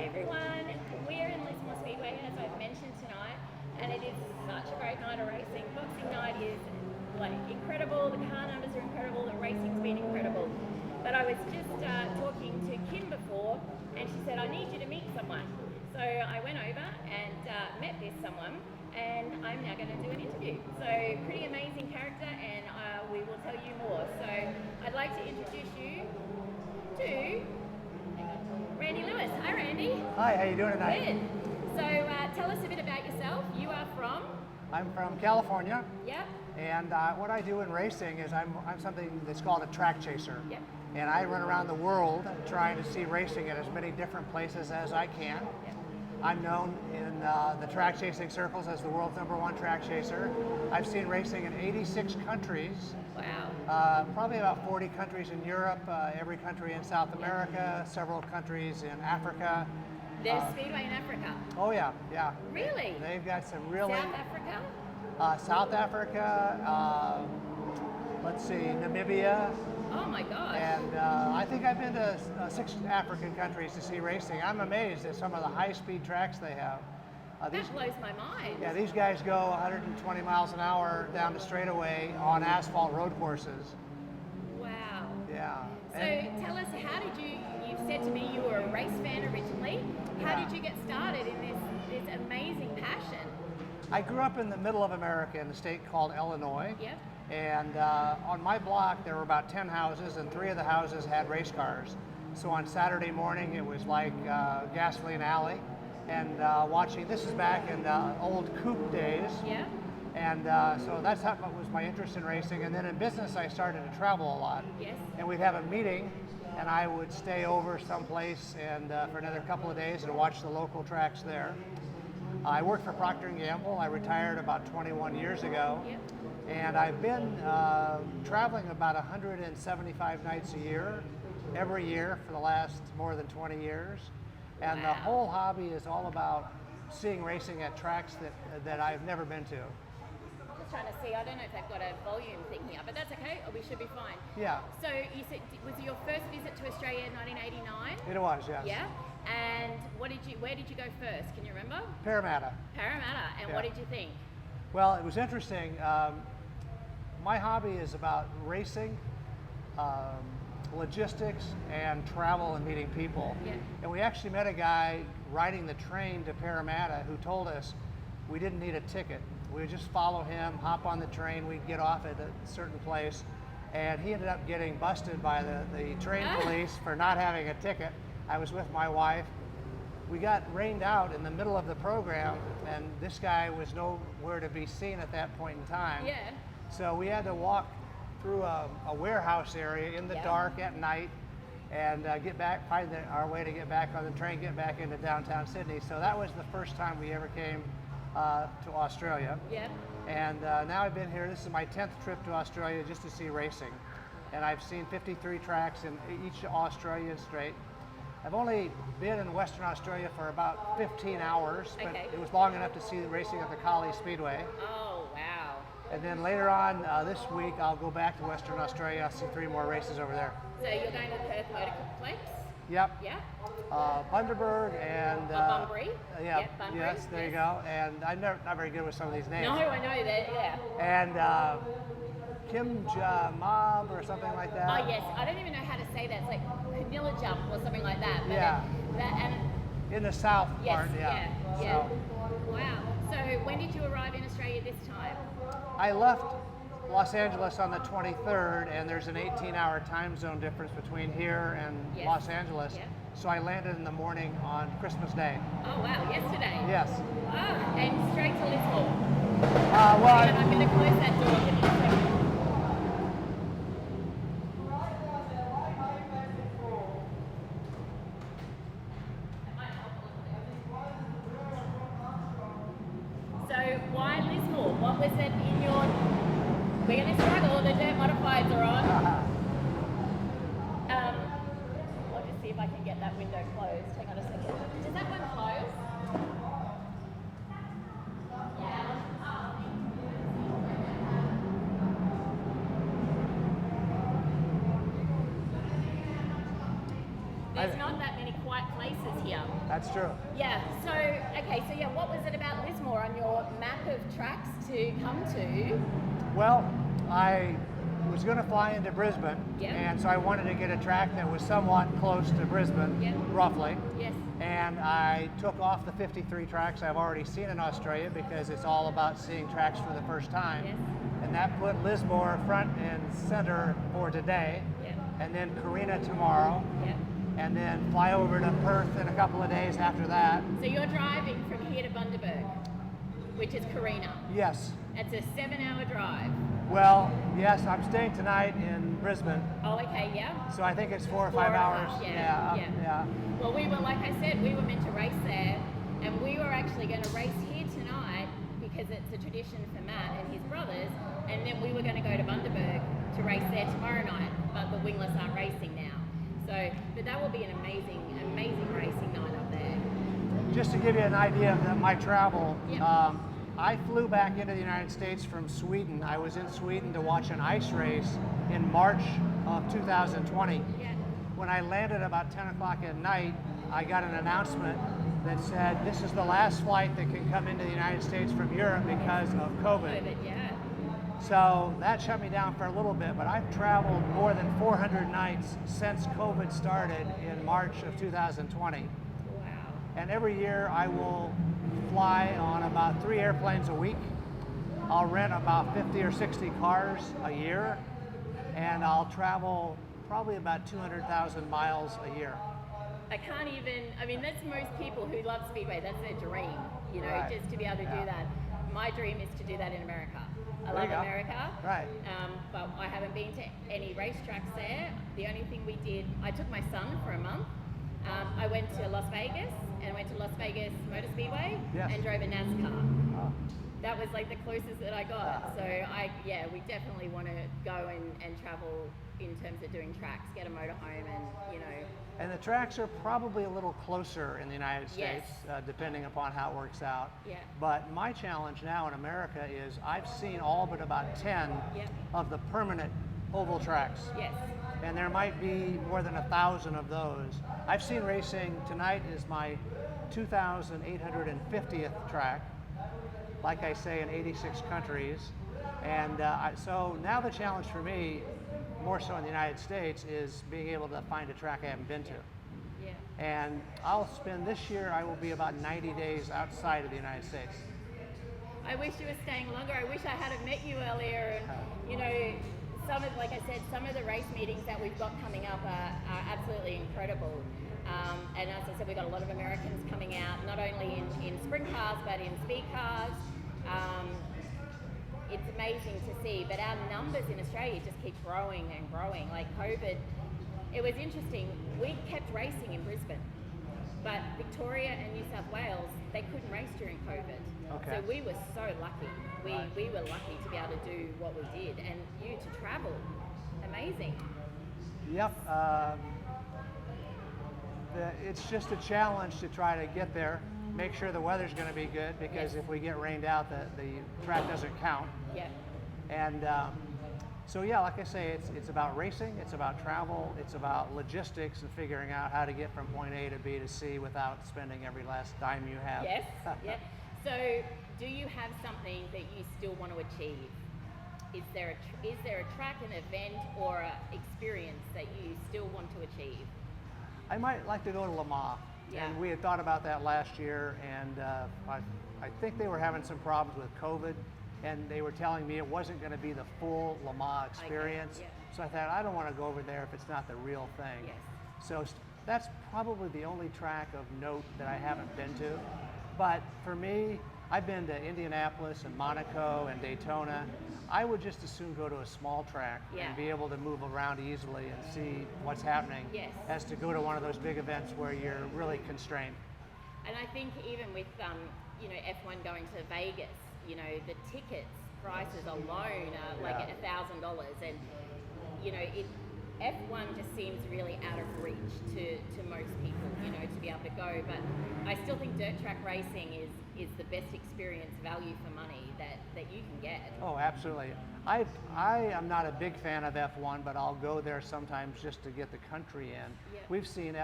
everyone. We're in Lismore Speedway, as I've mentioned tonight, and it is such a great night of racing. Boxing night is like incredible. The car numbers are incredible. The racing's been incredible. But I was just talking to Kim before, and she said, "I need you to meet someone." So I went over and met this someone, and I'm now going to do an interview. So pretty amazing character, and we will tell you more. So I'd like to introduce you to Randy Lewis. Hi, Randy. Hi, how you doing tonight? Good. So tell us a bit about yourself. You are from? I'm from California. Yep. And what I do in racing is I'm something that's called a track chaser. Yep. And I run around the world trying to see racing at as many different places as I can. Yep. I'm known in the track chasing circles as the world's #1 track chaser. I've seen racing in 86 countries. Wow. Probably about 40 countries in Europe, every country in South America, several countries in Africa. There's Speedway in Africa. Oh yeah, yeah. Really? They've got some really... South Africa? South Africa, let's see, Namibia. Oh my gosh. And I think I've been to 6 African countries to see racing. I'm amazed at some of the high-speed tracks they have. That blows my mind. Yeah, these guys go 120 miles an hour down the straightaway on asphalt road courses. Wow. Yeah. So tell us, how did you said to me you were a race fan originally. How did you get started in this amazing passion? I grew up in the middle of America in a state called Illinois. Yep. And on my block there were about 10 houses, and 3 of the houses had race cars. So on Saturday morning it was like Gasoline Alley, and watching, this is back in old coupe days. Yeah. And so that's how was my interest in racing. And then in business I started to travel a lot. Yes. And we'd have a meeting and I would stay over someplace and for another couple of days and watch the local tracks there. I worked for Procter & Gamble. I retired about 21 years ago. Yep. And I've been traveling about 175 nights a year, every year for the last more than 20 years. And wow. The whole hobby is all about seeing racing at tracks that I've never been to. I'm just trying to see, I don't know if they've got a volume thing here, but that's okay, we should be fine. Yeah. So you said, was it your first visit to Australia in 1989? It was, yes. Yeah. And where did you go first? Can you remember? Parramatta. Parramatta. And Yeah. what did you think? Well, it was interesting. My hobby is about racing, logistics, and travel and meeting people. Yeah. And we actually met a guy riding the train to Parramatta who told us we didn't need a ticket. We would just follow him, hop on the train, we'd get off at a certain place, and he ended up getting busted by the train police for not having a ticket. I was with my wife. We got rained out in the middle of the program, and this guy was nowhere to be seen at that point in time. Yeah. So we had to walk through a warehouse area in the dark at night and get back, find our way to get back on the train, get back into downtown Sydney. So that was the first time we ever came to Australia. Yeah. And now I've been here, this is my 10th trip to Australia just to see racing. And I've seen 53 tracks in each Australian state. I've only been in Western Australia for about 15 hours, but it was long enough to see the racing at the Collie Speedway. Oh, wow. And then later on this week, I'll go back to Western Australia. I'll see 3 more races over there. So you're going to the Perth Motor Complex? Yep. Yeah. Bundaberg and... Bunbury? Yeah, Yep, Bunbury. yes, there you go. And I'm not very good with some of these names. No, I know that, yeah. And Kim Mob or something like that. Oh, yes. I don't even know how to say that. It's like Vanilla Jump or something like that. But Yeah. In the south part, yeah. So, wow. So when did you arrive in Australia this time? I left Los Angeles on the 23rd, and there's an 18-hour time zone difference between here and Los Angeles. Yep. So I landed in the morning on Christmas Day. Oh, wow. Yesterday? Yes. Oh, and straight to Lismore. Well, And I'm going to close that door. Give me a second. So why Lismore? What was it in your... We're going to struggle, the dirt modifieds are on. I'll just see if I can get that window closed. Hang on a second. Does that one close? Yeah. There's not that many quiet places here. That's true. Yeah. So okay. So yeah, what was it about Lismore on your map of tracks to come to? Well, I was going to fly into Brisbane, Yeah. and so I wanted to get a track that was somewhat close to Brisbane, Yeah. roughly. Yes. And I took off the 53 tracks I've already seen in Australia because it's all about seeing tracks for the first time. Yes. And that put Lismore front and center for today, Yeah. and then Carina tomorrow, Yeah. and then fly over to Perth in a couple of days after that. So you're driving from here to Bundaberg, which is Carina. Yes. It's a 7-hour drive. Well, yes, I'm staying tonight in Brisbane, Oh, okay, yeah. so I think it's 4 or 5 4 and a hours. half, Yeah. yeah. Well, we were, like I said, we were meant to race there, and we were actually going to race here tonight because it's a tradition for Matt and his brothers, and then we were going to go to Bundaberg to race there tomorrow night, but the wingless aren't racing now. So, but that will be an amazing, amazing racing night up there. Just to give you an idea of my travel, Yeah. I flew back into the United States from Sweden. I was in Sweden to watch an ice race in March of 2020. Yeah. When I landed about 10 o'clock at night, I got an announcement that said this is the last flight that can come into the United States from Europe because of COVID. COVID, yeah. So that shut me down for a little bit, but I've traveled more than 400 nights since COVID started in March of 2020. Wow. And every year I will fly on about 3 airplanes a week. I'll rent about 50 or 60 cars a year, and I'll travel probably about 200,000 miles a year. I can't even, I mean, that's most people who love Speedway, that's their dream, you know, Right. just to be able to Yeah. do that. My dream is to do that in America. I There love you go. America, Right. but I haven't been to any racetracks there. The only thing we did, I took my son for a month. I went to Las Vegas and went to Las Vegas Motor Speedway Yes. and drove a NASCAR. Oh, That was like the closest that I got. So we definitely want to go and travel in terms of doing tracks, get a motorhome, and you know. and the tracks are probably a little closer in the United Yes. States, depending upon how it works out. Yeah. But my challenge now in America is I've seen all but about 10 Yep. of the permanent oval tracks. Yes. And there might be more than 1,000 of those. I've seen racing. Tonight is my 2,850th track, like I say, in 86 countries. And so now the challenge for me, more so in the United States, is being able to find a track I haven't been to. Yeah. And I'll spend this year, I will be about 90 days outside of the United States. I wish you were staying longer. I wish I had met you earlier. And you know, like I said, some of the race meetings that we've got coming up are absolutely incredible. And as I said, we've got a lot of Americans coming out, not only in sprint cars but in speed cars. It's amazing to see, but our numbers in Australia just keep growing and growing. Like COVID, it was interesting. We kept racing in Brisbane, but Victoria and New South Wales, they couldn't race during COVID. Okay. So we were so lucky. We were lucky to be able to do what we did, and you to travel, amazing. Yep. It's just a challenge to try to get there, make sure the weather's going to be good, because Yes. if we get rained out, the track doesn't count. Yeah. And so yeah, like I say, it's about racing, it's about travel, it's about logistics and figuring out how to get from point A to B to C without spending every last dime you have. Yes. Yeah. So, do you have something that you still want to achieve? Is there a track, an event, or an experience that you still want to achieve? I might like to go to Le Mans. Yeah. And we had thought about that last year, and I think they were having some problems with COVID, and they were telling me it wasn't going to be the full Le Mans experience. Yeah. So I thought, I don't want to go over there if it's not the real thing. Yes. So that's probably the only track of note that I haven't been to. But for me, I've been to Indianapolis and Monaco and Daytona. I would just as soon go to a small track Yeah. and be able to move around easily and see what's happening, Yes. as to go to one of those big events where you're really constrained. And I think even with F1 going to Vegas, you know, the tickets prices alone are like Yeah. $1,000, and you know F1 just seems really out of reach to most people, you know, to be able to go. But I still think dirt track racing is the best experience, value for money that you can get. Oh, absolutely. I am not a big fan of F1, but I'll go there sometimes just to get the country in. Yeah. We've seen